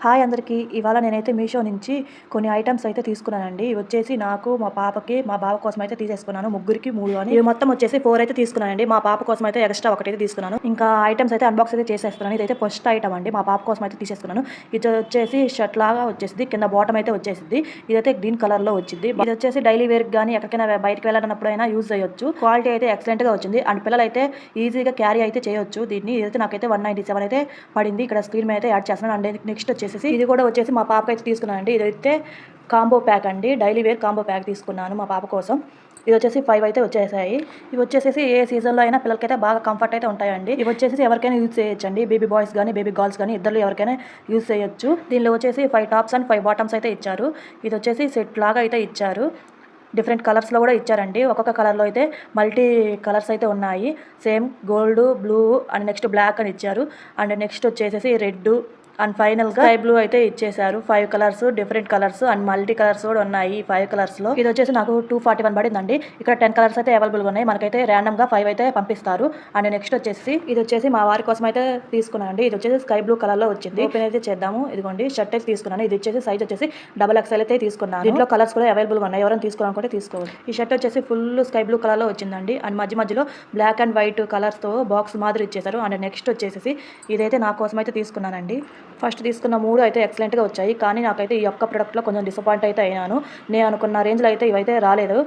Hi అందరికీ. ఇవాళ నేనైతే మీషో నుంచి కొన్ని ఐటమ్స్ అయితే తీసుకున్నానండి. ఇవి వచ్చేసి నాకు, మా పాపకి, మా బావ కోసం అయితే తీసేసుకున్నాను. ముగ్గురికి 3 అని. ఇవి మొత్తం వచ్చేసి 4 అయితే తీసుకున్నానండి. మా పాప కోసం అయితే ఎక్స్ట్రా ఒకటైతే తీసుకున్నాను. ఇంకా ఐటమ్స్ అయితే అన్బాక్స్ అయితే చేసేస్తున్నాను. ఇదైతే ఫస్ట్ ఐటమ్ అండి. మా పాప కోసం అయితే తీసేసుకున్నాను. ఇది వచ్చేసి షర్ట్ లాగా వచ్చేసింది. కింద బాటమ్ అయితే వచ్చేసింది. ఇదైతే గ్రీన్ కలర్ లో వచ్చింది. ఇది వచ్చేసి డైలీ వేర్ కానీ ఎక్కడికైనా బయటకు వెళ్ళాలన్నప్పుడైనా యూజ్ చేయొచ్చు. క్వాలిటీ అయితే ఎక్సలెంట్ గా వచ్చింది. అండ్ పిల్లలు అయితే ఈజీగా క్యారీ అయితే చేయొచ్చు దీన్ని. ఇదైతే నాకైతే 197 అయితే పడింది. ఇక్కడ స్క్రీన్ మీద అయితే యాడ్ చేస్తున్నాను. అండ్ నెక్స్ట్ వచ్చేసి ఇది కూడా వచ్చేసి మా పాపకి అయితే తీసుకున్నానండి. ఇదైతే కాంబో ప్యాక్ అండి. డైలీ వేర్ కాంబో ప్యాక్ తీసుకున్నాను మా పాప కోసం. ఇది వచ్చేసి 5 అయితే వచ్చేసాయి. ఇవి వచ్చేసి ఏ సీజన్లో అయినా పిల్లలకైతే బాగా కంఫర్ట్ అయితే ఉంటాయండి. ఇవి వచ్చేసి ఎవరికైనా యూజ్ చేయొచ్చండి. బేబీ బాయ్స్ కానీ బేబీ గర్ల్స్ కానీ ఇద్దరు ఎవరికైనా యూజ్ చేయొచ్చు. దీనిలో వచ్చేసి 5 టాప్స్ అండ్ 5 బాటమ్స్ అయితే ఇచ్చారు. ఇది వచ్చేసి సెట్ లాగా అయితే ఇచ్చారు. డిఫరెంట్ కలర్స్లో కూడా ఇచ్చారండి. ఒక్కొక్క కలర్లో అయితే మల్టీ కలర్స్ అయితే ఉన్నాయి. Same gold, blue and next black అని ఇచ్చారు. అండ్ నెక్స్ట్ వచ్చేసి రెడ్ అండ్ ఫైనల్గా స్కై బ్లూ అయితే ఇచ్చేసారు. 5 colours, different colours and multi colours కూడా ఉన్నాయి 5 కలర్స్లో. ఇది వచ్చేసి నాకు 241 పడిందండి. ఇక్కడ 10 కలర్స్ అయితే అవైలబుల్గా ఉన్నాయి. మనకైతే ర్యాండమ్గా 5 అయితే పంపిస్తారు. అండ్ నెక్స్ట్ వచ్చేసి ఇది వచ్చేసి మా వారి కోసం అయితే తీసుకున్నానండి. ఇది వచ్చేసి స్కై బ్లూ కలర్లో వచ్చింది. ఓపెన్ అయితే చేద్దాము. ఇదిగోండి షర్ట్ అయితే తీసుకున్నాను. ఇది వచ్చేసి సైజ్ వచ్చేసి XXL అయితే తీసుకున్నాను. దీంట్లో కలర్స్ కూడా అవైలబుల్గా ఉన్నాయి. ఎవరైనా తీసుకోవాలనుకుంటే తీసుకోవచ్చు. ఈ షర్ట్ వచ్చేసి ఫుల్ స్కై బ్లూ కలర్లో వచ్చిందండి. అండ్ మధ్యలో బ్లాక్ అండ్ వైట్ కలర్స్తో బాక్స్ మాదిరి ఇచ్చేసారు. అండ్ నెక్స్ట్ వచ్చేసి ఇదైతే నా కోసం అయితే తీసుకున్నానండి. ఫస్ట్ తీసుకున్న 3 అయితే ఎక్సలెంట్గా వచ్చాయి. కానీ నాకైతే ఈ యొక్క ప్రోడక్ట్లో కొంచెం డిసప్పాయింట్ అయితే అయినాను. నేను అనుకున్న రేంజ్లో అయితే ఇవైతే రాలేదు.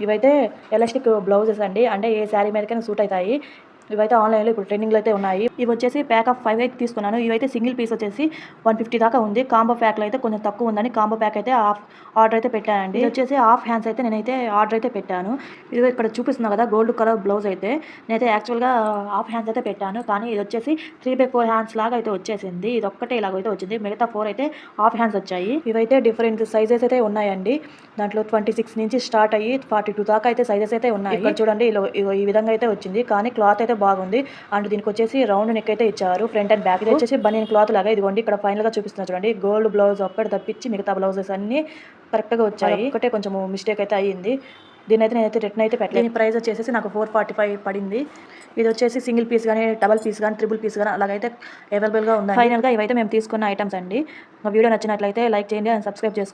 ఇవైతే ఎలాస్టిక్ బ్లౌజెస్ అండి. అంటే ఏ శారీ మీదకైనా సూట్ అవుతాయి. ఇవైతే ఆన్లైన్లో ఇప్పుడు ట్రెండింగ్లో అయితే ఉన్నాయి. ఇవి వచ్చేసి ప్యాక్ ఆఫ్ 5 అయితే తీసుకున్నాను. ఇవైతే సింగిల్ పీస్ వచ్చేసి 150 దాకా ఉంది. కాంబో ప్యాక్లో అయితే కొంచెం తక్కువ ఉందని కాంబో ప్యాక్ అయితే ఆర్డర్ అయితే పెట్టానండి. ఇది వచ్చేసి హాఫ్ హ్యాండ్స్ అయితే నేనైతే ఆర్డర్ అయితే పెట్టాను. ఇది ఇక్కడ చూపిస్తున్నా కదా గోల్డ్ కలర్ బ్లౌజ్ అయితే నేనైతే యాక్చువల్గా హాఫ్ హ్యాండ్స్ అయితే పెట్టాను. కానీ ఇది వచ్చేసి 3/4 హ్యాండ్స్ లాగా అయితే వచ్చేసింది. ఇది ఒక్కటే ఇలాగైతే వచ్చింది. మిగతా 4 అయితే హాఫ్ హ్యాండ్స్ వచ్చాయి. ఇవైతే డిఫరెంట్ సైజెస్ అయితే ఉన్నాయండి. దాంట్లో 26 నుంచి స్టార్ట్ అయ్యి 42 దాకా అయితే సైజెస్ అయితే ఉన్నాయి. ఇక్కడ చూడండి ఈ విధంగా అయితే వచ్చింది. కానీ క్లాత్ అయితే బాగుంది. అండ్ దీనికి వచ్చేసి రౌండ్ నెక్ అయితే ఇచ్చారు ఫ్రంట్ అండ్ బ్యాక్. ఇది వచ్చేసి బనియన్ క్లాత్ లాగా. ఇదిగోండి ఇక్కడ ఫైనల్ గా చూపిస్తున్నా చూడండి. గోల్డ్ బ్లౌజ్ ఒక్కటి తప్పించి మిగతా బ్లౌజెస్ అన్ని కరెక్ట్ గా వచ్చాయి. ఒకటే కొంచెం మిస్టేక్ అయితే అయ్యింది. దీని అయితే నేనైతే రిటర్న్ అయితే పెట్టలేదు. దీని ప్రైస్ వచ్చేసి నాకు 445 పడింది. ఇది వచ్చేసి సింగిల్ పీస్ కానీ డబల్ పీస్ కానీ ట్రిపుల్ పీస్ కానీ అలాగైతే అవైలబుల్గా ఉంది. ఫైనల్గా ఇవైతే మేము తీసుకున్న ఐటమ్స్ అండి. మా వీడియో నచ్చినట్లయితే లైక్ చేయండి అండ్ సబ్స్క్రైబ్ చేసుకోండి.